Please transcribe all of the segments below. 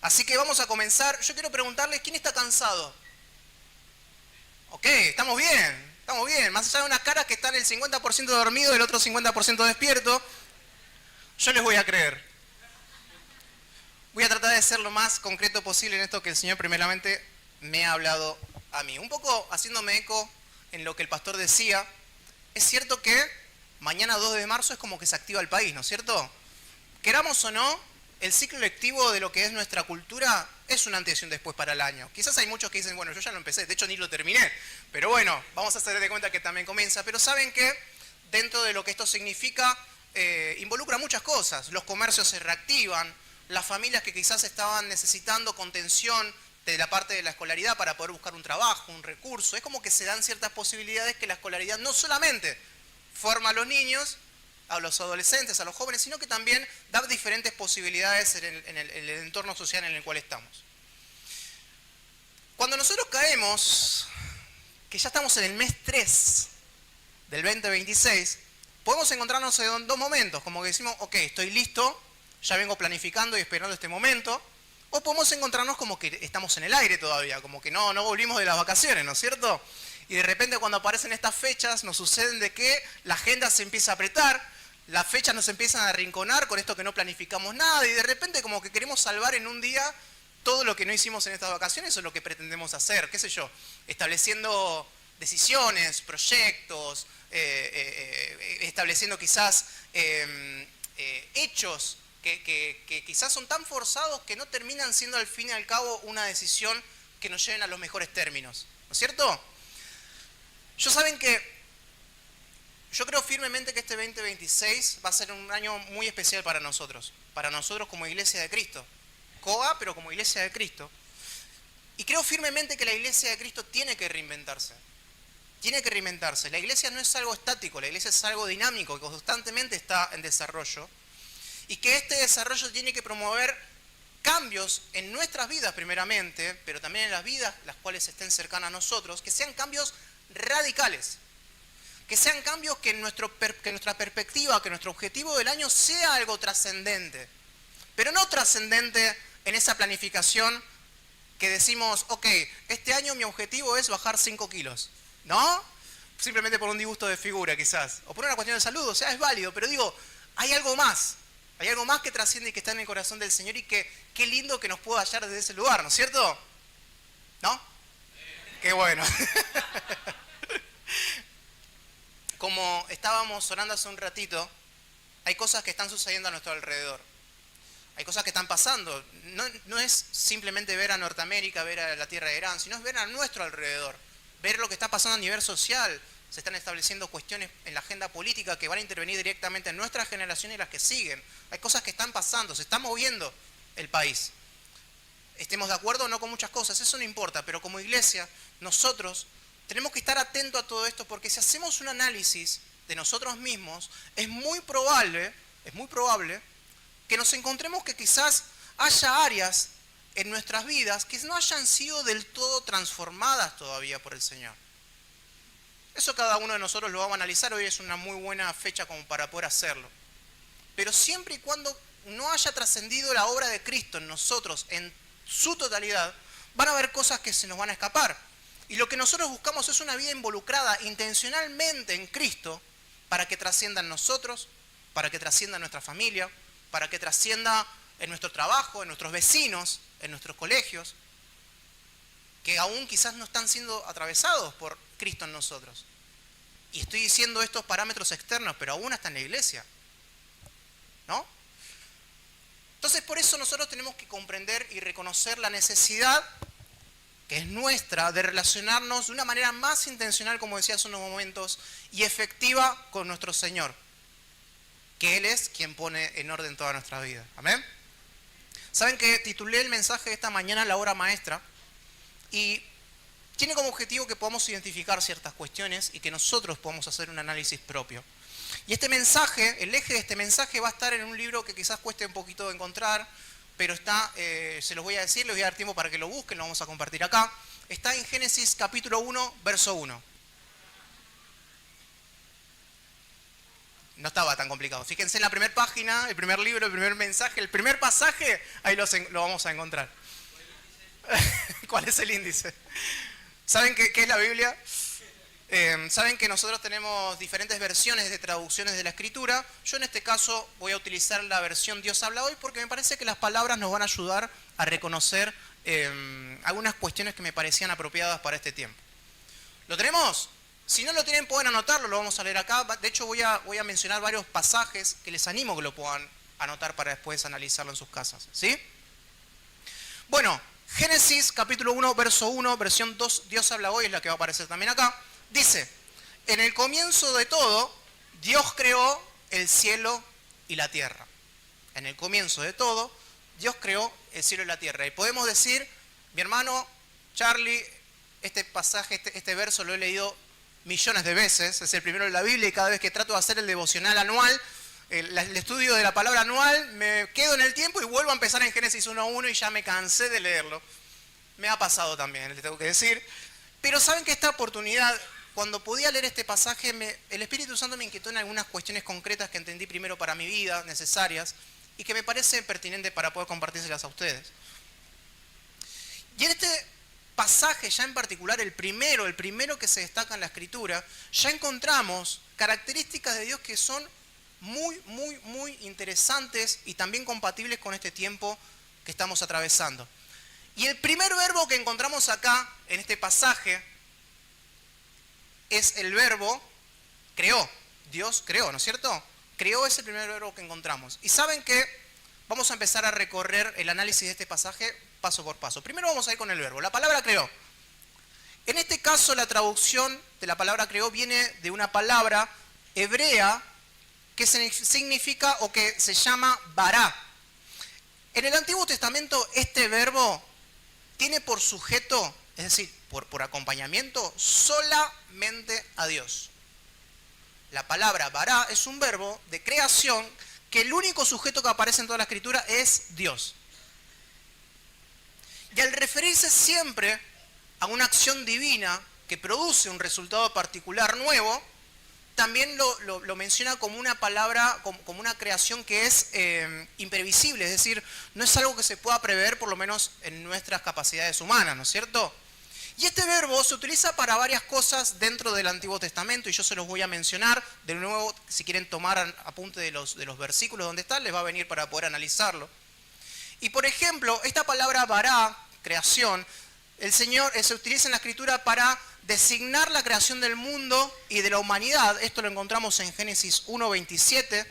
Así que vamos a comenzar. Yo quiero preguntarles, ¿quién está cansado? Ok, estamos bien, estamos bien. Más allá de unas caras que están el 50% dormido y el otro 50% despierto, yo les voy a creer. Voy a tratar de ser lo más concreto posible en esto que el Señor primeramente me ha hablado a mí. Un poco haciéndome eco en lo que el pastor decía, es cierto que mañana 2 de marzo es como que se activa el país, ¿no es cierto? Queramos o no, el ciclo lectivo de lo que es nuestra cultura es un antes y un después para el año. Quizás hay muchos que dicen, bueno, yo ya lo empecé, de hecho ni lo terminé, pero bueno, vamos a hacer de cuenta que también comienza. Pero saben que dentro de lo que esto significa, involucra muchas cosas. Los comercios se reactivan, las familias que quizás estaban necesitando contención de la parte de la escolaridad para poder buscar un trabajo, un recurso. Es como que se dan ciertas posibilidades que la escolaridad no solamente forma a los niños, a los adolescentes, a los jóvenes, sino que también da diferentes posibilidades en el entorno social en el cual estamos. Cuando nosotros caemos, que ya estamos en el mes 3 del 2026, podemos encontrarnos en dos momentos, como que decimos, ok, estoy listo, ya vengo planificando y esperando este momento, o podemos encontrarnos como que estamos en el aire todavía, como que no volvimos de las vacaciones, ¿no es cierto? Y de repente cuando aparecen estas fechas nos suceden de que la agenda se empieza a apretar, las fechas nos empiezan a arrinconar con esto que no planificamos nada y de repente como que queremos salvar en un día todo lo que no hicimos en estas vacaciones o lo que pretendemos hacer, qué sé yo, estableciendo decisiones, proyectos, estableciendo quizás hechos que quizás son tan forzados que no terminan siendo al fin y al cabo una decisión que nos lleven a los mejores términos, ¿no es cierto? Yo creo firmemente que este 2026 va a ser un año muy especial para nosotros como Iglesia de Cristo. COA, pero como Iglesia de Cristo. Y creo firmemente que la Iglesia de Cristo tiene que reinventarse. Tiene que reinventarse. La Iglesia no es algo estático, la Iglesia es algo dinámico, que constantemente está en desarrollo. Y que este desarrollo tiene que promover cambios en nuestras vidas primeramente, pero también en las vidas las cuales estén cercanas a nosotros, que sean cambios radicales. Que sean cambios que nuestra perspectiva, que nuestro objetivo del año sea algo trascendente. Pero no trascendente en esa planificación que decimos, ok, este año mi objetivo es bajar 5 kilos. ¿No? Simplemente por un disgusto de figura quizás. O por una cuestión de salud, o sea, es válido. Pero digo, hay algo más. Hay algo más que trasciende y que está en el corazón del Señor y que qué lindo que nos pueda hallar desde ese lugar, ¿no es cierto? ¿No? Qué bueno. Como estábamos orando hace un ratito, hay cosas que están sucediendo a nuestro alrededor. Hay cosas que están pasando. No es simplemente ver a Norteamérica, ver a la tierra de Irán, sino es ver a nuestro alrededor. Ver lo que está pasando a nivel social. Se están estableciendo cuestiones en la agenda política que van a intervenir directamente en nuestra generación y las que siguen. Hay cosas que están pasando, se está moviendo el país. Estemos de acuerdo o no con muchas cosas, eso no importa, pero como iglesia, nosotros tenemos que estar atentos a todo esto porque si hacemos un análisis de nosotros mismos, es muy probable que nos encontremos que quizás haya áreas en nuestras vidas que no hayan sido del todo transformadas todavía por el Señor. Eso cada uno de nosotros lo vamos a analizar, hoy es una muy buena fecha como para poder hacerlo. Pero siempre y cuando no haya trascendido la obra de Cristo en nosotros en su totalidad, van a haber cosas que se nos van a escapar. Y lo que nosotros buscamos es una vida involucrada intencionalmente en Cristo para que trascienda en nosotros, para que trascienda en nuestra familia, para que trascienda en nuestro trabajo, en nuestros vecinos, en nuestros colegios, que aún quizás no están siendo atravesados por Cristo en nosotros. Y estoy diciendo estos parámetros externos, pero aún hasta en la iglesia, ¿no? Entonces por eso nosotros tenemos que comprender y reconocer la necesidad que es nuestra de relacionarnos de una manera más intencional, como decía hace unos momentos, y efectiva con nuestro Señor, que Él es quien pone en orden toda nuestra vida. ¿Amén? Saben que titulé el mensaje de esta mañana La Hora Maestra y tiene como objetivo que podamos identificar ciertas cuestiones y que nosotros podamos hacer un análisis propio. Y este mensaje, el eje de este mensaje va a estar en un libro que quizás cueste un poquito de encontrar, pero está, se los voy a decir, les voy a dar tiempo para que lo busquen, lo vamos a compartir acá. Está en Génesis capítulo 1, verso 1. No estaba tan complicado. Fíjense en la primera página, el primer libro, el primer mensaje, el primer pasaje, ahí lo vamos a encontrar. ¿Cuál es el índice? ¿Saben qué es la Biblia? Saben que nosotros tenemos diferentes versiones de traducciones de la Escritura. Yo en este caso voy a utilizar la versión Dios habla hoy porque me parece que las palabras nos van a ayudar a reconocer algunas cuestiones que me parecían apropiadas para este tiempo. ¿Lo tenemos? Si no lo tienen pueden anotarlo, lo vamos a leer acá. De hecho voy a mencionar varios pasajes que les animo que lo puedan anotar para después analizarlo en sus casas. ¿Sí? Bueno, Génesis capítulo 1, verso 1, versión 2, Dios habla hoy, es la que va a aparecer también acá. Dice, en el comienzo de todo, Dios creó el cielo y la tierra. En el comienzo de todo, Dios creó el cielo y la tierra. Y podemos decir, mi hermano Charlie, este pasaje, este verso lo he leído millones de veces, es el primero de la Biblia y cada vez que trato de hacer el devocional anual, el estudio de la palabra anual, me quedo en el tiempo y vuelvo a empezar en Génesis 1:1 y ya me cansé de leerlo. Me ha pasado también, les tengo que decir. Pero saben que esta oportunidad, cuando podía leer este pasaje, el Espíritu Santo me inquietó en algunas cuestiones concretas que entendí primero para mi vida, necesarias, y que me parece pertinente para poder compartírselas a ustedes. Y en este pasaje ya en particular, el primero que se destaca en la Escritura, ya encontramos características de Dios que son muy interesantes y también compatibles con este tiempo que estamos atravesando. Y el primer verbo que encontramos acá, en este pasaje, es el verbo creó. Dios creó, ¿no es cierto? Creó es el primer verbo que encontramos. Y saben que vamos a empezar a recorrer el análisis de este pasaje paso por paso. Primero vamos a ir con el verbo. La palabra creó. En este caso la traducción de la palabra creó viene de una palabra hebrea que significa o que se llama bará. En el Antiguo Testamento este verbo tiene por sujeto, es decir, por acompañamiento, solamente a Dios. La palabra bará es un verbo de creación que el único sujeto que aparece en toda la Escritura es Dios. Y al referirse siempre a una acción divina que produce un resultado particular nuevo, también lo menciona como una palabra, como una creación que es imprevisible, es decir, no es algo que se pueda prever por lo menos en nuestras capacidades humanas, ¿no es cierto? Y este verbo se utiliza para varias cosas dentro del Antiguo Testamento y yo se los voy a mencionar. De nuevo, si quieren tomar apunte de los versículos donde están, les va a venir para poder analizarlo. Y por ejemplo, esta palabra bará, creación, el Señor se utiliza en la Escritura para designar la creación del mundo y de la humanidad. Esto lo encontramos en Génesis 1:27,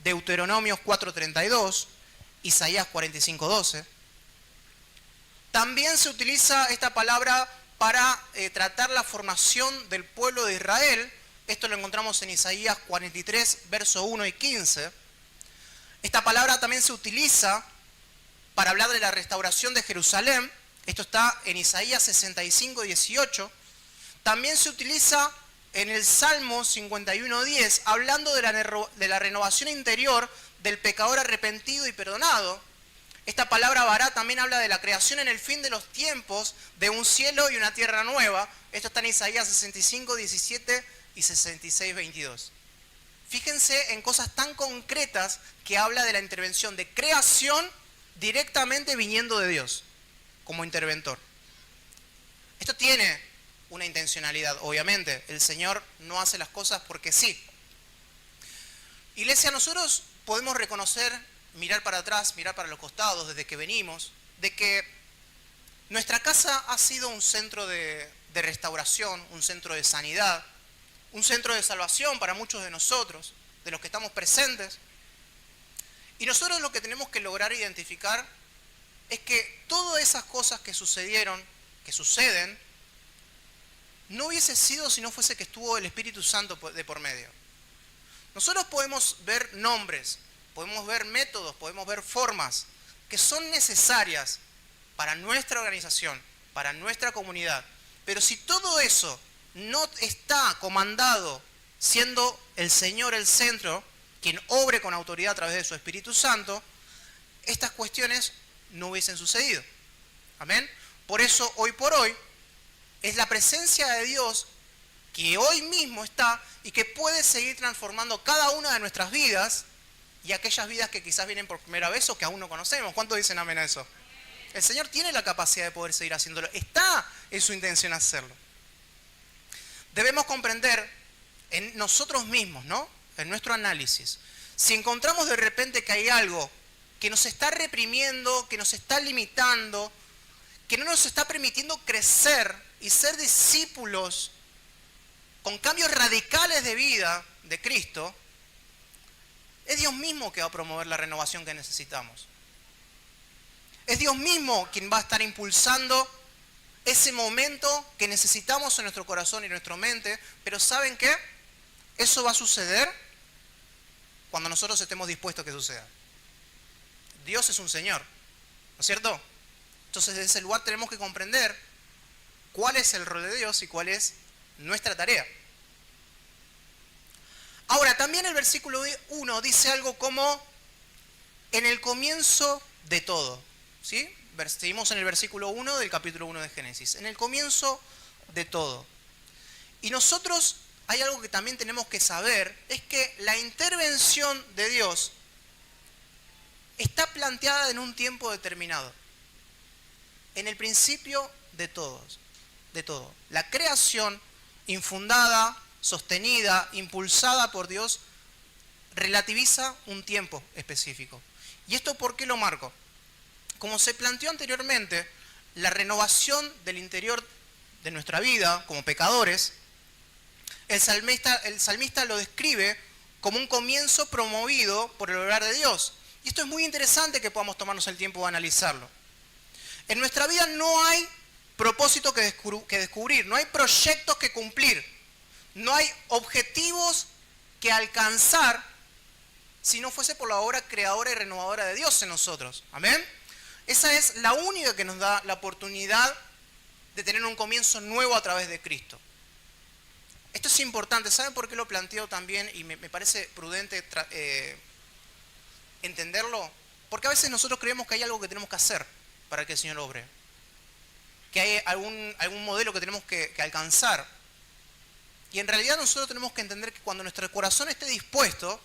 Deuteronomios 4:32, Isaías 45:12. También se utiliza esta palabra para tratar la formación del pueblo de Israel. Esto lo encontramos en Isaías 43, verso 1 y 15. Esta palabra también se utiliza para hablar de la restauración de Jerusalén. Esto está en Isaías 65, 18. También se utiliza en el Salmo 51:10, hablando de la renovación interior del pecador arrepentido y perdonado. Esta palabra bará también habla de la creación en el fin de los tiempos, de un cielo y una tierra nueva. Esto está en Isaías 65, 17 y 66, 22. Fíjense en cosas tan concretas que habla de la intervención de creación directamente viniendo de Dios como interventor. Esto tiene una intencionalidad, obviamente. El Señor no hace las cosas porque sí. Iglesia, nosotros podemos reconocer, mirar para atrás, mirar para los costados desde que venimos, de que nuestra casa ha sido un centro de restauración, un centro de sanidad, un centro de salvación para muchos de nosotros, de los que estamos presentes. Y nosotros lo que tenemos que lograr identificar es que todas esas cosas que sucedieron, que suceden, no hubiese sido si no fuese que estuvo el Espíritu Santo de por medio. Nosotros podemos ver nombres, podemos ver métodos, podemos ver formas que son necesarias para nuestra organización, para nuestra comunidad. Pero si todo eso no está comandado siendo el Señor el centro, quien obre con autoridad a través de su Espíritu Santo, estas cuestiones no hubiesen sucedido. Amén. Por eso, hoy por hoy, es la presencia de Dios que hoy mismo está y que puede seguir transformando cada una de nuestras vidas y aquellas vidas que quizás vienen por primera vez o que aún no conocemos. ¿Cuántos dicen amén a eso? El Señor tiene la capacidad de poder seguir haciéndolo. Está en su intención hacerlo. Debemos comprender en nosotros mismos, ¿no? En nuestro análisis. Si encontramos de repente que hay algo que nos está reprimiendo, que nos está limitando, que no nos está permitiendo crecer y ser discípulos con cambios radicales de vida de Cristo, es Dios mismo que va a promover la renovación que necesitamos. Es Dios mismo quien va a estar impulsando ese momento que necesitamos en nuestro corazón y en nuestra mente, pero ¿saben qué? Eso va a suceder cuando nosotros estemos dispuestos a que suceda. Dios es un Señor, ¿no es cierto? Entonces desde ese lugar tenemos que comprender cuál es el rol de Dios y cuál es nuestra tarea. Ahora, también el versículo 1 dice algo como en el comienzo de todo, ¿sí? Seguimos en el versículo 1 del capítulo 1 de Génesis. En el comienzo de todo. Y nosotros, hay algo que también tenemos que saber, es que la intervención de Dios está planteada en un tiempo determinado. En el principio de todos, de todo. La creación infundada, sostenida, impulsada por Dios, relativiza un tiempo específico. ¿Y esto por qué lo marco? Como se planteó anteriormente, la renovación del interior de nuestra vida como pecadores, el salmista lo describe como un comienzo promovido por el obrar de Dios. Y esto es muy interesante que podamos tomarnos el tiempo de analizarlo. En nuestra vida no hay propósito que descubrir, no hay proyectos que cumplir, no hay objetivos que alcanzar si no fuese por la obra creadora y renovadora de Dios en nosotros. ¿Amén? Esa es la única que nos da la oportunidad de tener un comienzo nuevo a través de Cristo. Esto es importante. ¿Saben por qué lo planteo también? Y me parece prudente entenderlo. Porque a veces nosotros creemos que hay algo que tenemos que hacer para que el Señor obre. Que hay algún modelo que tenemos que alcanzar. Y en realidad nosotros tenemos que entender que cuando nuestro corazón esté dispuesto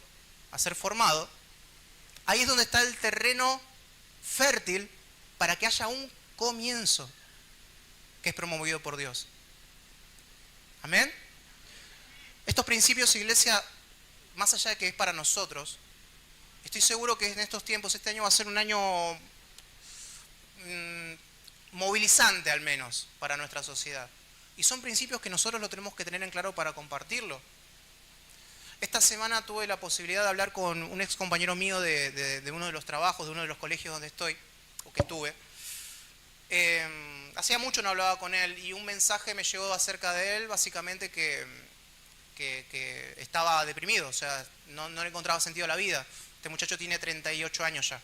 a ser formado, ahí es donde está el terreno fértil para que haya un comienzo que es promovido por Dios. ¿Amén? Estos principios, iglesia, más allá de que es para nosotros, estoy seguro que en estos tiempos, este año va a ser un año movilizante al menos para nuestra sociedad. Y son principios que nosotros lo tenemos que tener en claro para compartirlo. Esta semana tuve la posibilidad de hablar con un ex compañero mío de uno de los trabajos, de uno de los colegios donde estoy, o que estuve. Hacía mucho no hablaba con él y un mensaje me llegó acerca de él, básicamente que estaba deprimido, o sea, no le encontraba sentido a la vida. Este muchacho tiene 38 años ya.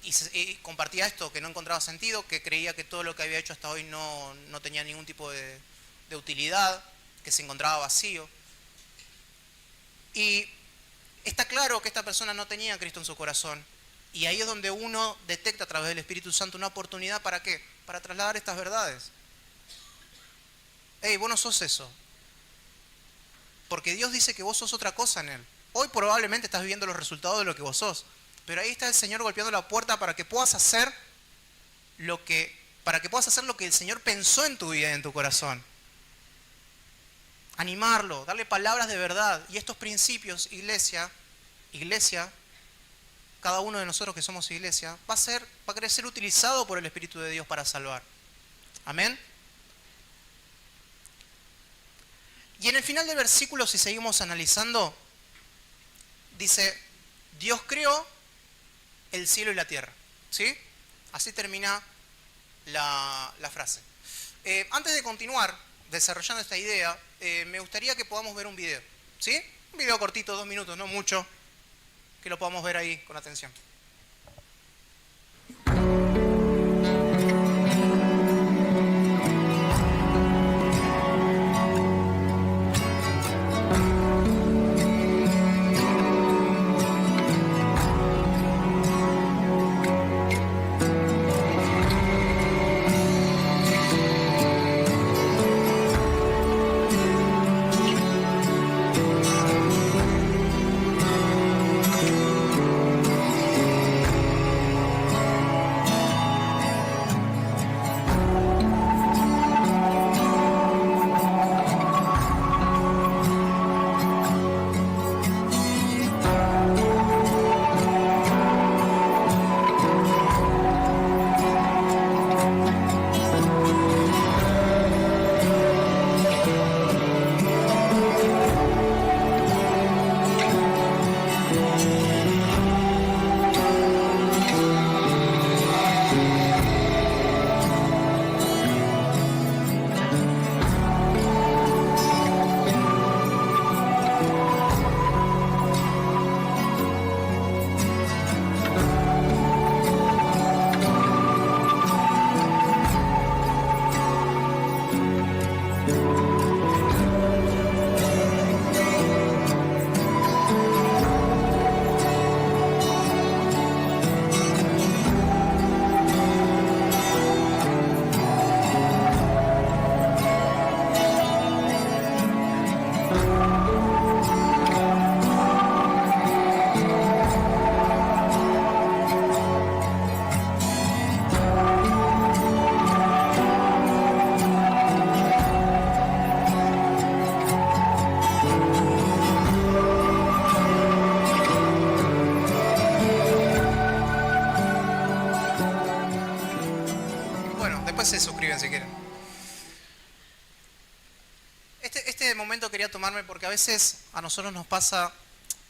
Y compartía esto, que no encontraba sentido, que creía que todo lo que había hecho hasta hoy no tenía ningún tipo de utilidad, que se encontraba vacío. Y está claro que esta persona no tenía a Cristo en su corazón. Y ahí es donde uno detecta a través del Espíritu Santo una oportunidad, ¿para qué? Para trasladar estas verdades. Hey, vos no sos eso. Porque Dios dice que vos sos otra cosa en Él. Hoy probablemente estás viviendo los resultados de lo que vos sos. Pero ahí está el Señor golpeando la puerta para que puedas hacer lo que el Señor pensó en tu vida y en tu corazón. Animarlo, darle palabras de verdad. Y estos principios, iglesia, cada uno de nosotros que somos iglesia, va a querer ser utilizado por el Espíritu de Dios para salvar. Amén. Y en el final del versículo, si seguimos analizando, dice, Dios creó el cielo y la tierra. ¿Sí? Así termina la frase. Antes de continuar desarrollando esta idea, me gustaría que podamos ver un video. ¿Sí? Un video cortito, 2 minutos, no mucho, que lo podamos ver ahí con atención. después se suscriben si quieren. Este momento quería tomarme porque a veces a nosotros nos pasa,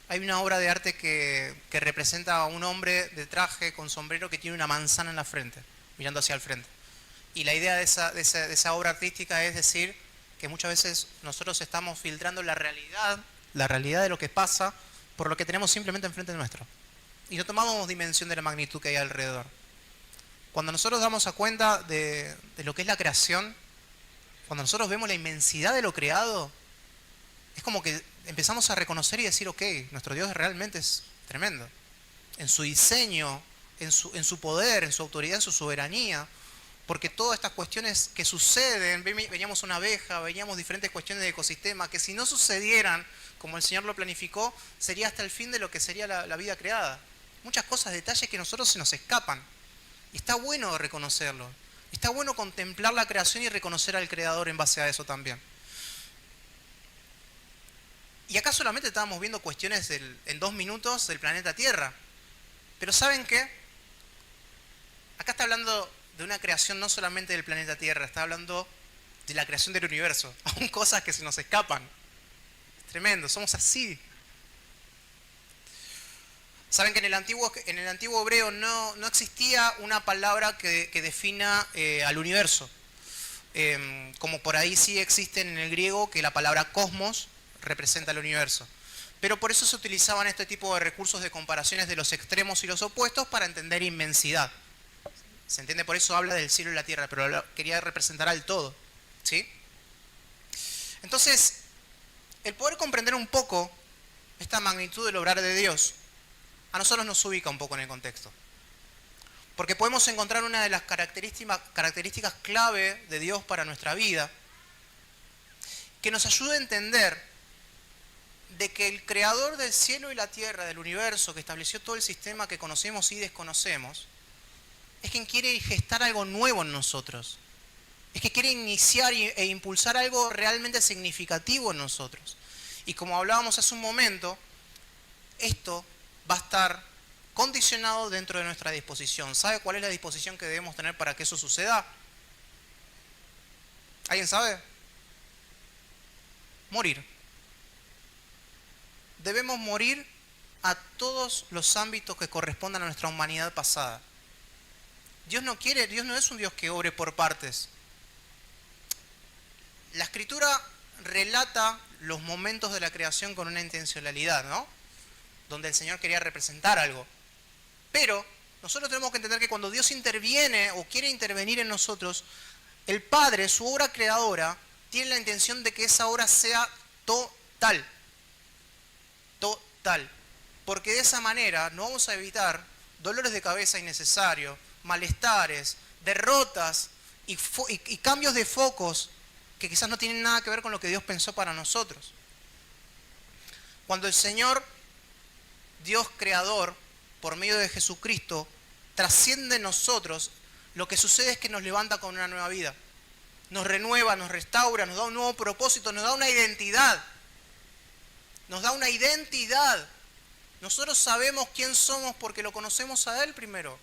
hay una obra de arte que representa a un hombre de traje con sombrero que tiene una manzana en la frente, mirando hacia el frente. Y la idea de esa obra artística es decir que muchas veces nosotros estamos filtrando la realidad de lo que pasa por lo que tenemos simplemente enfrente nuestro. Y no tomamos dimensión de la magnitud que hay alrededor. Cuando nosotros damos a cuenta de lo que es la creación, cuando nosotros vemos la inmensidad de lo creado, es como que empezamos a reconocer y decir, ok, nuestro Dios realmente es tremendo. En su diseño, en su poder, en su autoridad, en su soberanía. Porque todas estas cuestiones que suceden, veníamos una abeja, veníamos diferentes cuestiones de ecosistema, que si no sucedieran como el Señor lo planificó, sería hasta el fin de lo que sería la vida creada. Muchas cosas, detalles que a nosotros se nos escapan. Y está bueno reconocerlo. Está bueno contemplar la creación y reconocer al Creador en base a eso también. Y acá solamente estábamos viendo cuestiones en 2 minutos del planeta Tierra. Pero ¿saben qué? Acá está hablando de una creación no solamente del planeta Tierra, está hablando de la creación del universo. Aún cosas que se nos escapan. Tremendo, somos así. Saben que en el antiguo hebreo no existía una palabra que defina al universo. Como por ahí sí existen en el griego, que la palabra cosmos representa el universo. Pero por eso se utilizaban este tipo de recursos de comparaciones de los extremos y los opuestos para entender inmensidad. ¿Se entiende? Por eso habla del cielo y la tierra, pero quería representar al todo. ¿Sí? Entonces, el poder comprender un poco esta magnitud del obrar de Dios, a nosotros nos ubica un poco en el contexto. Porque podemos encontrar una de las características clave de Dios para nuestra vida, que nos ayuda a entender de que el creador del cielo y la tierra, del universo, que estableció todo el sistema que conocemos y desconocemos, es quien quiere gestar algo nuevo en nosotros. Es que quiere iniciar e impulsar algo realmente significativo en nosotros. Y como hablábamos hace un momento, esto va a estar condicionado dentro de nuestra disposición. ¿Sabe cuál es la disposición que debemos tener para que eso suceda? ¿Alguien sabe? Morir. Debemos morir a todos los ámbitos que correspondan a nuestra humanidad pasada. Dios no es un Dios que obre por partes. La Escritura relata los momentos de la creación con una intencionalidad, ¿no? Donde el Señor quería representar algo. Pero nosotros tenemos que entender que cuando Dios interviene o quiere intervenir en nosotros, el Padre, su obra creadora, tiene la intención de que esa obra sea total. Total. Porque de esa manera no vamos a evitar dolores de cabeza innecesarios, malestares, derrotas y cambios de focos que quizás no tienen nada que ver con lo que Dios pensó para nosotros. Cuando el Señor, Dios creador, por medio de Jesucristo, trasciende en nosotros, lo que sucede es que nos levanta con una nueva vida. Nos renueva, nos restaura, nos da un nuevo propósito, nos da una identidad. Nos da una identidad. Nosotros sabemos quién somos porque lo conocemos a Él primero.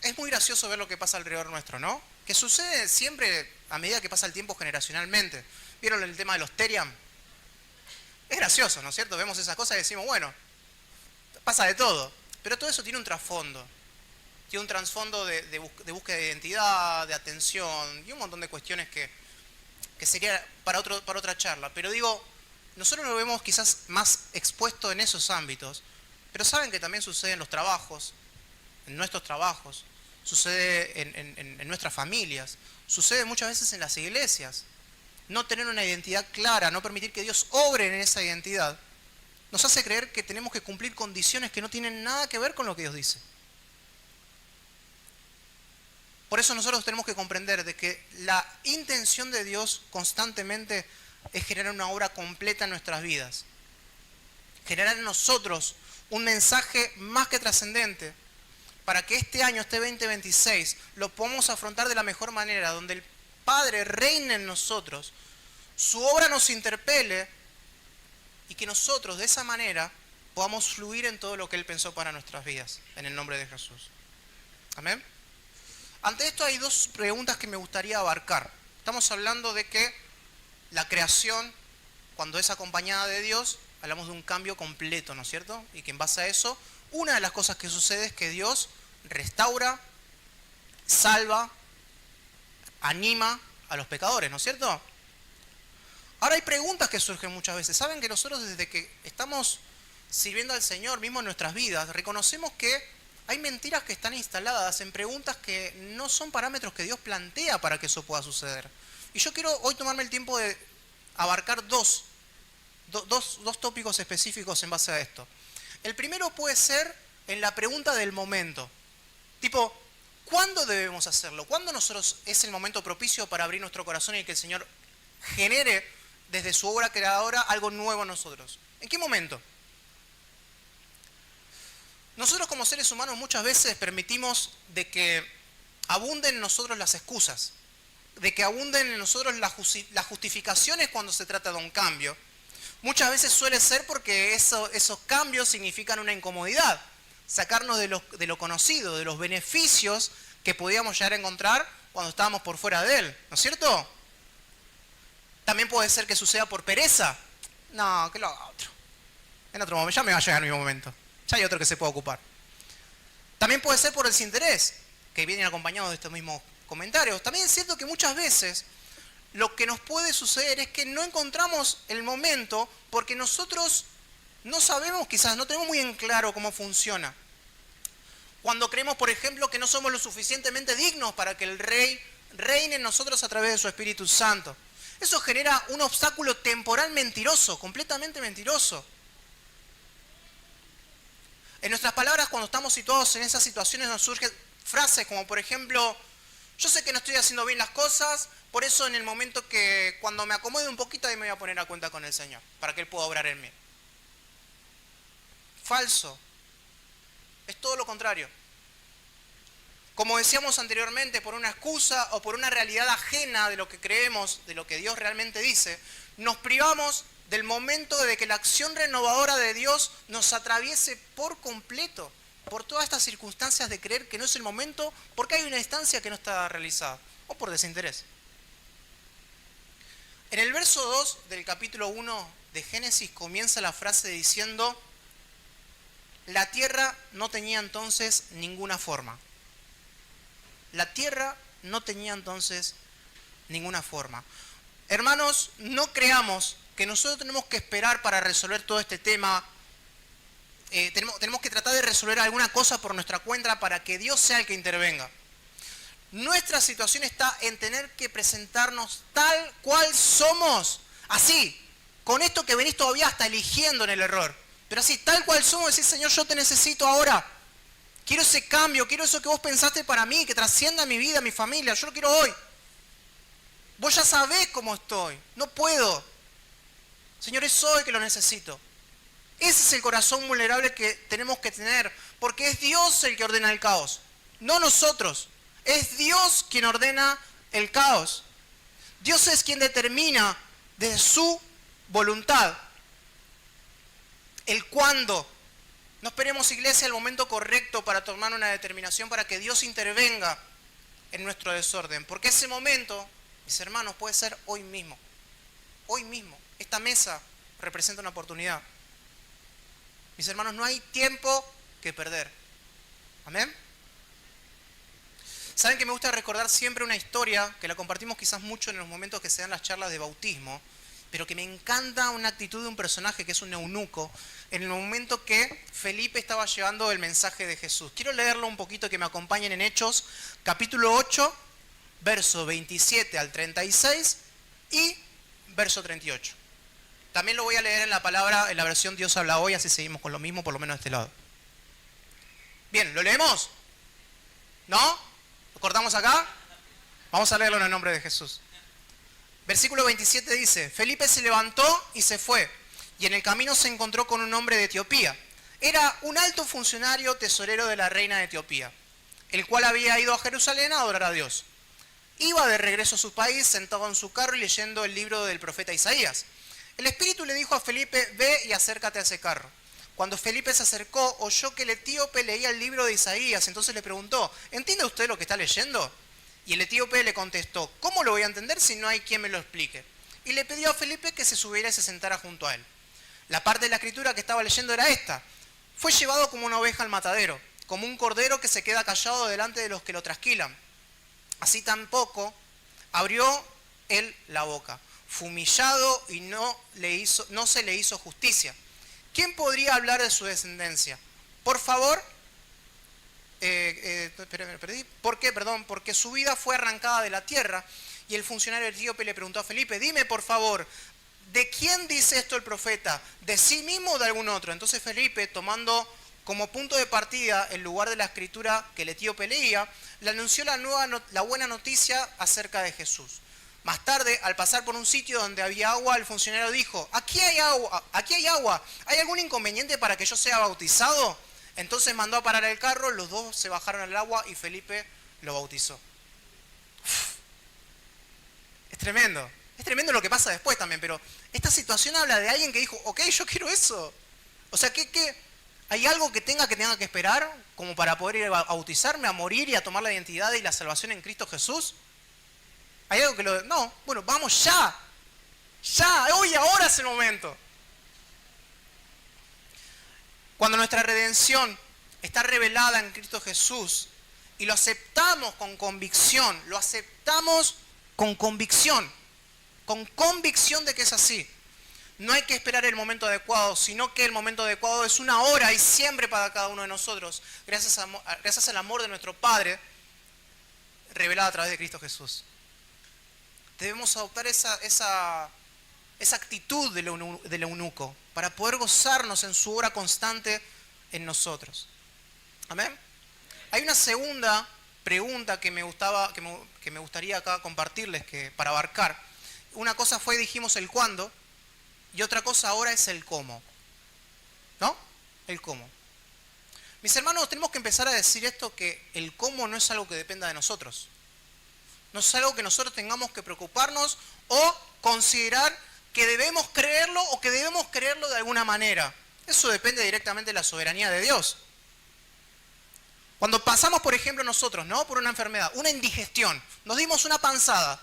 Es muy gracioso ver lo que pasa alrededor nuestro, ¿no? Que sucede siempre a medida que pasa el tiempo generacionalmente. ¿Vieron el tema de los Teriam? Es gracioso, ¿no es cierto? Vemos esas cosas y decimos, bueno, pasa de todo. Pero todo eso tiene un trasfondo. Tiene un trasfondo de búsqueda de identidad, de atención y un montón de cuestiones que sería para otra charla. Pero digo, nosotros lo vemos quizás más expuesto en esos ámbitos, pero saben que también sucede en los trabajos, en nuestros trabajos, sucede en nuestras familias, sucede muchas veces en las iglesias. No tener una identidad clara, no permitir que Dios obre en esa identidad, nos hace creer que tenemos que cumplir condiciones que no tienen nada que ver con lo que Dios dice. Por eso nosotros tenemos que comprender de que la intención de Dios constantemente es generar una obra completa en nuestras vidas. Generar en nosotros un mensaje más que trascendente para que este año, este 2026, lo podamos afrontar de la mejor manera, donde el Padre reine en nosotros, su obra nos interpele y que nosotros de esa manera podamos fluir en todo lo que Él pensó para nuestras vidas, en el nombre de Jesús. Amén. Ante esto hay dos preguntas que me gustaría abarcar. Estamos hablando de que la creación, cuando es acompañada de Dios, hablamos de un cambio completo, ¿no es cierto? Y que en base a eso, una de las cosas que sucede es que Dios restaura, salva, anima a los pecadores, ¿no es cierto? Ahora hay preguntas que surgen muchas veces. Saben que nosotros desde que estamos sirviendo al Señor, mismo en nuestras vidas, reconocemos que hay mentiras que están instaladas en preguntas que no son parámetros que Dios plantea para que eso pueda suceder. Y yo quiero hoy tomarme el tiempo de abarcar dos tópicos específicos en base a esto. El primero puede ser en la pregunta del momento. Tipo, ¿cuándo debemos hacerlo? ¿Cuándo nosotros es el momento propicio para abrir nuestro corazón y que el Señor genere desde su obra creadora algo nuevo en nosotros? ¿En qué momento? Nosotros como seres humanos muchas veces permitimos de que abunden en nosotros las excusas, de que abunden en nosotros las justificaciones cuando se trata de un cambio. Muchas veces suele ser porque esos cambios significan una incomodidad, sacarnos de lo conocido, de los beneficios que podíamos llegar a encontrar cuando estábamos por fuera de él, ¿no es cierto? También puede ser que suceda por pereza. No, que lo haga otro. En otro momento, ya me va a llegar mi momento. Ya hay otro que se puede ocupar. También puede ser por el desinterés, que vienen acompañados de estos mismos comentarios. También es cierto que muchas veces lo que nos puede suceder es que no encontramos el momento porque nosotros no sabemos, quizás no tenemos muy en claro cómo funciona. Cuando creemos, por ejemplo, que no somos lo suficientemente dignos para que el Rey reine en nosotros a través de su Espíritu Santo. Eso genera un obstáculo temporal mentiroso, completamente mentiroso. En nuestras palabras, cuando estamos situados en esas situaciones, nos surgen frases como, por ejemplo, yo sé que no estoy haciendo bien las cosas, por eso en el momento que cuando me acomode un poquito, ahí me voy a poner a cuenta con el Señor, para que Él pueda obrar en mí. Falso. Es todo lo contrario. Como decíamos anteriormente, por una excusa o por una realidad ajena de lo que creemos, de lo que Dios realmente dice, nos privamos del momento de que la acción renovadora de Dios nos atraviese por completo, por todas estas circunstancias de creer que no es el momento, porque hay una instancia que no está realizada, o por desinterés. En el verso 2 del capítulo 1 de Génesis comienza la frase diciendo: la tierra no tenía entonces ninguna forma. La tierra no tenía entonces ninguna forma. Hermanos, no creamos que nosotros tenemos que esperar para resolver todo este tema. Tenemos que tratar de resolver alguna cosa por nuestra cuenta para que Dios sea el que intervenga. Nuestra situación está en tener que presentarnos tal cual somos. Así, con esto que venís todavía hasta eligiendo en el error. Pero así, tal cual somos, decir: Señor, yo te necesito ahora. Quiero ese cambio, quiero eso que vos pensaste para mí, que trascienda mi vida, mi familia. Yo lo quiero hoy. Vos ya sabés cómo estoy. No puedo. Señor, es hoy que lo necesito. Ese es el corazón vulnerable que tenemos que tener, porque es Dios el que ordena el caos, no nosotros. Es Dios quien ordena el caos. Dios es quien determina de su voluntad el cuándo. No esperemos, iglesia, el momento correcto para tomar una determinación para que Dios intervenga en nuestro desorden, porque ese momento, mis hermanos, puede ser hoy mismo. Hoy mismo. Esta mesa representa una oportunidad. Mis hermanos, no hay tiempo que perder. ¿Amén? Saben que me gusta recordar siempre una historia que la compartimos quizás mucho en los momentos que se dan las charlas de bautismo, pero que me encanta una actitud de un personaje que es un eunuco en el momento que Felipe estaba llevando el mensaje de Jesús. Quiero leerlo un poquito, que me acompañen en Hechos, capítulo 8, verso 27 al 36 y verso 38. También lo voy a leer en la palabra, en la versión Dios habla hoy, así seguimos con lo mismo, por lo menos de este lado. Bien, ¿lo leemos? ¿No? ¿Lo cortamos acá? Vamos a leerlo en el nombre de Jesús. Versículo 27 dice: Felipe se levantó y se fue, y en el camino se encontró con un hombre de Etiopía. Era un alto funcionario tesorero de la reina de Etiopía, el cual había ido a Jerusalén a adorar a Dios. Iba de regreso a su país, sentado en su carro y leyendo el libro del profeta Isaías. El Espíritu le dijo a Felipe: ve y acércate a ese carro. Cuando Felipe se acercó, oyó que el etíope leía el libro de Isaías. Entonces le preguntó, ¿entiende usted lo que está leyendo? Y el etíope le contestó, ¿cómo lo voy a entender si no hay quien me lo explique? Y le pidió a Felipe que se subiera y se sentara junto a él. La parte de la escritura que estaba leyendo era esta. Fue llevado como una oveja al matadero, como un cordero que se queda callado delante de los que lo trasquilan. Así tampoco abrió él la boca. Fue humillado y no se le hizo justicia. ¿Quién podría hablar de su descendencia? Por favor, me perdí. ¿Por qué? Perdón, porque su vida fue arrancada de la tierra. Y el funcionario etíope le preguntó a Felipe, dime por favor, ¿de quién dice esto el profeta? ¿De sí mismo o de algún otro? Entonces Felipe, tomando como punto de partida el lugar de la escritura que el etíope leía, le anunció la buena noticia acerca de Jesús. Más tarde, al pasar por un sitio donde había agua, el funcionario dijo, aquí hay agua, ¿hay algún inconveniente para que yo sea bautizado? Entonces mandó a parar el carro, los dos se bajaron al agua y Felipe lo bautizó. Es tremendo lo que pasa después también, pero esta situación habla de alguien que dijo, ok, yo quiero eso. O sea, ¿hay algo que tenga que esperar como para poder ir a bautizarme, a morir y a tomar la identidad y la salvación en Cristo Jesús? ¿Hay algo que lo... No, bueno, vamos ya. Ya, hoy, ahora es el momento. Cuando nuestra redención está revelada en Cristo Jesús y lo aceptamos con convicción, con convicción de que es así. No hay que esperar el momento adecuado, sino que el momento adecuado es una hora y siempre para cada uno de nosotros, gracias al amor de nuestro Padre, revelado a través de Cristo Jesús. Debemos adoptar esa actitud del eunuco para poder gozarnos en su obra constante en nosotros. ¿Amén? Hay una segunda pregunta que me gustaría acá compartirles para abarcar. Una cosa fue, dijimos, el cuándo, y otra cosa ahora es el cómo. ¿No? El cómo. Mis hermanos, tenemos que empezar a decir esto, que el cómo no es algo que dependa de nosotros. No es algo que nosotros tengamos que preocuparnos o considerar que debemos creerlo o que debemos creerlo de alguna manera. Eso depende directamente de la soberanía de Dios. Cuando pasamos, por ejemplo, nosotros, ¿no?, por una enfermedad, una indigestión, nos dimos una panzada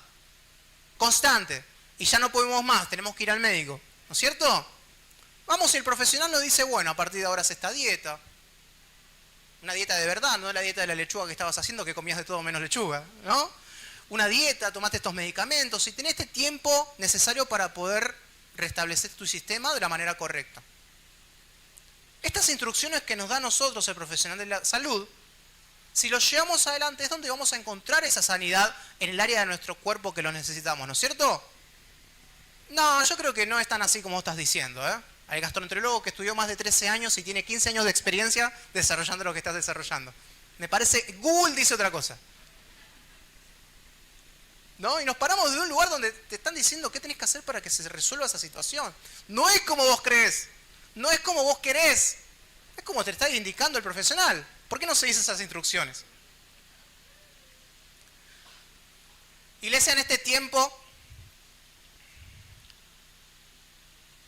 constante y ya no podemos más, tenemos que ir al médico, ¿no es cierto? Vamos y el profesional nos dice, bueno, a partir de ahora es esta dieta. Una dieta de verdad, no la dieta de la lechuga que estabas haciendo, que comías de todo menos lechuga, ¿no? Una dieta, tomaste estos medicamentos y tenés este tiempo necesario para poder restablecer tu sistema de la manera correcta. Estas instrucciones que nos da a nosotros el profesional de la salud, si los llevamos adelante es donde vamos a encontrar esa sanidad en el área de nuestro cuerpo que lo necesitamos, ¿no es cierto? No, yo creo que no es tan así como estás diciendo, ¿eh? Hay gastroenterólogo que estudió más de 13 años y tiene 15 años de experiencia desarrollando lo que estás desarrollando. Me parece, Google dice otra cosa. ¿No? Y nos paramos de un lugar donde te están diciendo qué tenés que hacer para que se resuelva esa situación. No es como vos crees, no es como vos querés, es como te está indicando el profesional. ¿Por qué no seguís esas instrucciones? Iglesia, en este tiempo,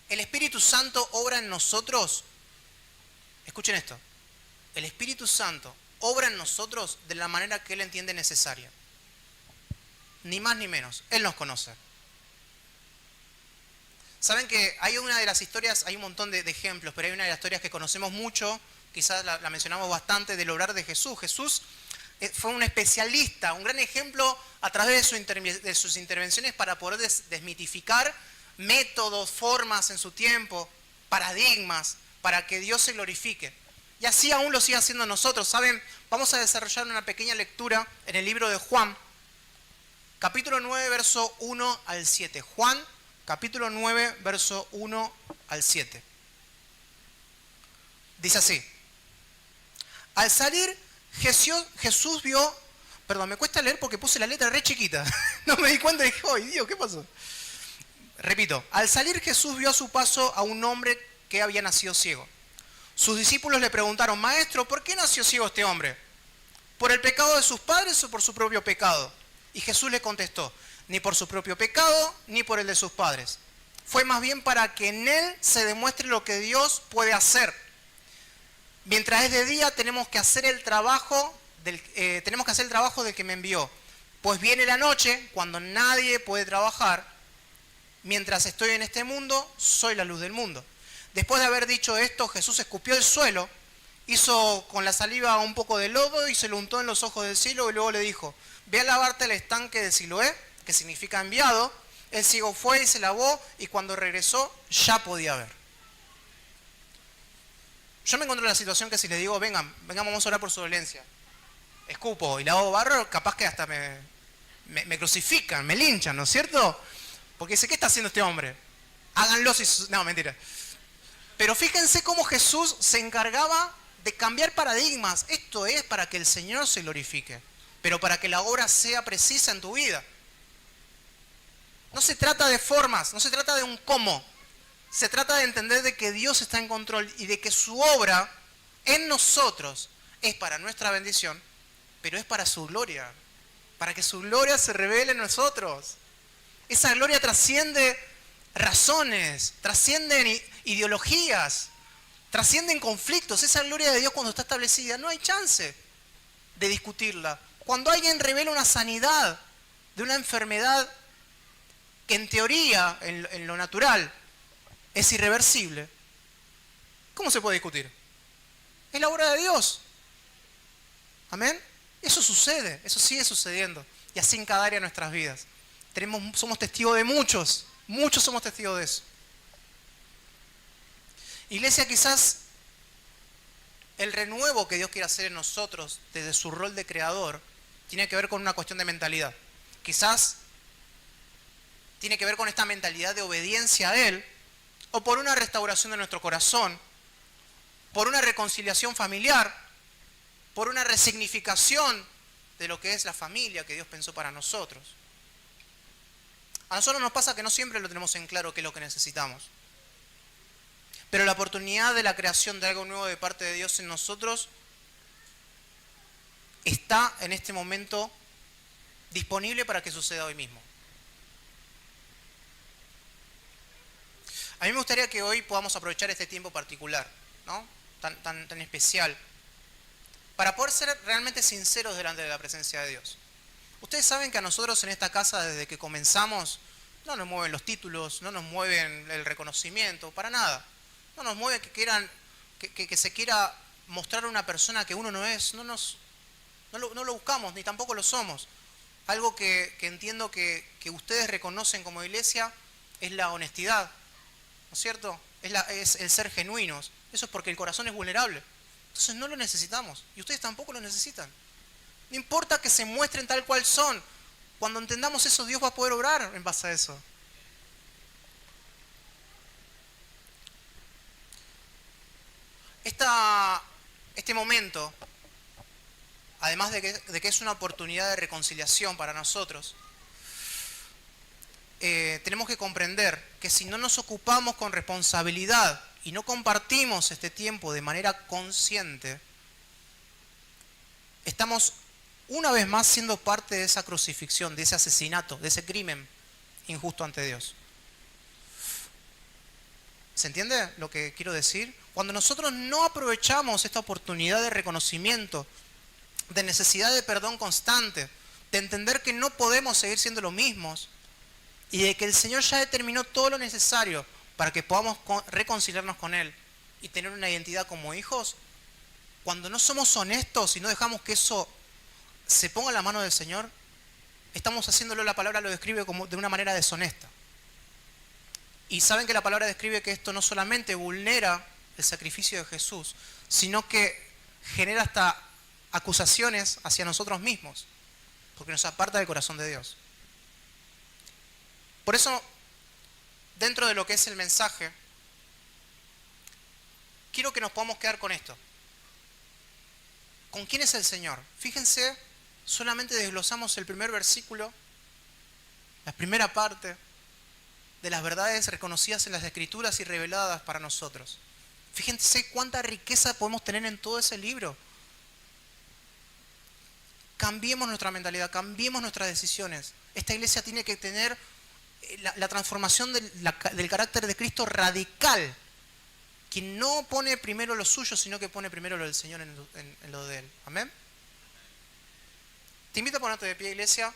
el Espíritu Santo obra en nosotros. Escuchen esto. El Espíritu Santo obra en nosotros de la manera que Él entiende necesaria. Ni más ni menos. Él nos conoce. Saben que hay una de las historias, hay un montón de ejemplos, pero hay una de las historias que conocemos mucho, quizás la mencionamos bastante, del obrar de Jesús. Jesús fue un especialista, un gran ejemplo a través de sus intervenciones para poder desmitificar métodos, formas en su tiempo, paradigmas, para que Dios se glorifique. Y así aún lo sigue haciendo nosotros. ¿Saben? Vamos a desarrollar una pequeña lectura en el libro de Juan, capítulo 9, verso 1 al 7. Juan, capítulo 9, verso 1 al 7. Dice así. Al salir, Jesús vio... Perdón, me cuesta leer porque puse la letra re chiquita. No me di cuenta y dije, ¡ay, Dios, qué pasó! Repito. Al salir, Jesús vio a su paso a un hombre que había nacido ciego. Sus discípulos le preguntaron, Maestro, ¿por qué nació ciego este hombre? ¿Por el pecado de sus padres o por su propio pecado? Y Jesús le contestó, ni por su propio pecado, ni por el de sus padres. Fue más bien para que en él se demuestre lo que Dios puede hacer. Mientras es de día tenemos que hacer el trabajo del que me envió. Pues viene la noche cuando nadie puede trabajar. Mientras estoy en este mundo, soy la luz del mundo. Después de haber dicho esto, Jesús escupió el suelo, hizo con la saliva un poco de lodo y se lo untó en los ojos del ciego y luego le dijo, ve a lavarte al estanque de Siloé, que significa enviado. El ciego fue y se lavó y cuando regresó ya podía ver. Yo me encuentro en la situación que si le digo, vengan, vamos a orar por su dolencia, escupo y le hago barro, capaz que hasta me crucifican, me linchan, ¿no es cierto? Porque dice, ¿qué está haciendo este hombre? Háganlo si... No, mentira. Pero fíjense cómo Jesús se encargaba de cambiar paradigmas. Esto es para que el Señor se glorifique, pero para que la obra sea precisa en tu vida. No se trata de formas, no se trata de un cómo. Se trata de entender de que Dios está en control y de que su obra en nosotros es para nuestra bendición, pero es para su gloria. Para que su gloria se revele en nosotros. Esa gloria trasciende razones, trasciende ideologías, trascienden conflictos. Esa gloria de Dios cuando está establecida no hay chance de discutirla. Cuando alguien revela una sanidad de una enfermedad que en teoría, en lo natural, es irreversible, ¿cómo se puede discutir? Es la obra de Dios. ¿Amén? Eso sucede, eso sigue sucediendo. Y así en cada área de nuestras vidas. Somos testigos de muchos somos testigos de eso. Iglesia, quizás el renuevo que Dios quiere hacer en nosotros desde su rol de creador tiene que ver con una cuestión de mentalidad. Quizás tiene que ver con esta mentalidad de obediencia a Él, o por una restauración de nuestro corazón, por una reconciliación familiar, por una resignificación de lo que es la familia que Dios pensó para nosotros. A nosotros nos pasa que no siempre lo tenemos en claro qué es lo que necesitamos. Pero la oportunidad de la creación de algo nuevo de parte de Dios en nosotros está en este momento disponible para que suceda hoy mismo. A mí me gustaría que hoy podamos aprovechar este tiempo particular, ¿no? tan especial, para poder ser realmente sinceros delante de la presencia de Dios. Ustedes saben que a nosotros en esta casa, desde que comenzamos, no nos mueven los títulos, no nos mueven el reconocimiento, para nada. No nos mueve que se quiera mostrar a una persona que uno no es, no lo buscamos, ni tampoco lo somos. Algo que entiendo que ustedes reconocen como iglesia es la honestidad, ¿no es cierto? Es el ser genuinos. Eso es porque el corazón es vulnerable. Entonces no lo necesitamos, y ustedes tampoco lo necesitan. No importa que se muestren tal cual son. Cuando entendamos eso, Dios va a poder obrar en base a eso. Este momento, además de que es una oportunidad de reconciliación para nosotros, tenemos que comprender que si no nos ocupamos con responsabilidad y no compartimos este tiempo de manera consciente, estamos una vez más siendo parte de esa crucifixión, de ese asesinato, de ese crimen injusto ante Dios. ¿Se entiende lo que quiero decir? Cuando nosotros no aprovechamos esta oportunidad de reconocimiento, de necesidad de perdón constante, de entender que no podemos seguir siendo los mismos y de que el Señor ya determinó todo lo necesario para que podamos reconciliarnos con Él y tener una identidad como hijos, cuando no somos honestos y no dejamos que eso se ponga en la mano del Señor, estamos haciéndolo, la palabra lo describe como de una manera deshonesta. Y saben que la palabra describe que esto no solamente vulnera el sacrificio de Jesús, sino que genera hasta acusaciones hacia nosotros mismos, porque nos aparta del corazón de Dios. Por eso, dentro de lo que es el mensaje, quiero que nos podamos quedar con esto. ¿Con quién es el Señor? Fíjense, solamente desglosamos el primer versículo, la primera parte de las verdades reconocidas en las Escrituras y reveladas para nosotros. Fíjense cuánta riqueza podemos tener en todo ese libro. Cambiemos nuestra mentalidad, cambiemos nuestras decisiones. Esta iglesia tiene que tener la transformación del carácter de Cristo radical. quien no pone primero lo suyo, sino que pone primero lo del Señor en lo de Él. Amén. Te invito a ponerte de pie, iglesia.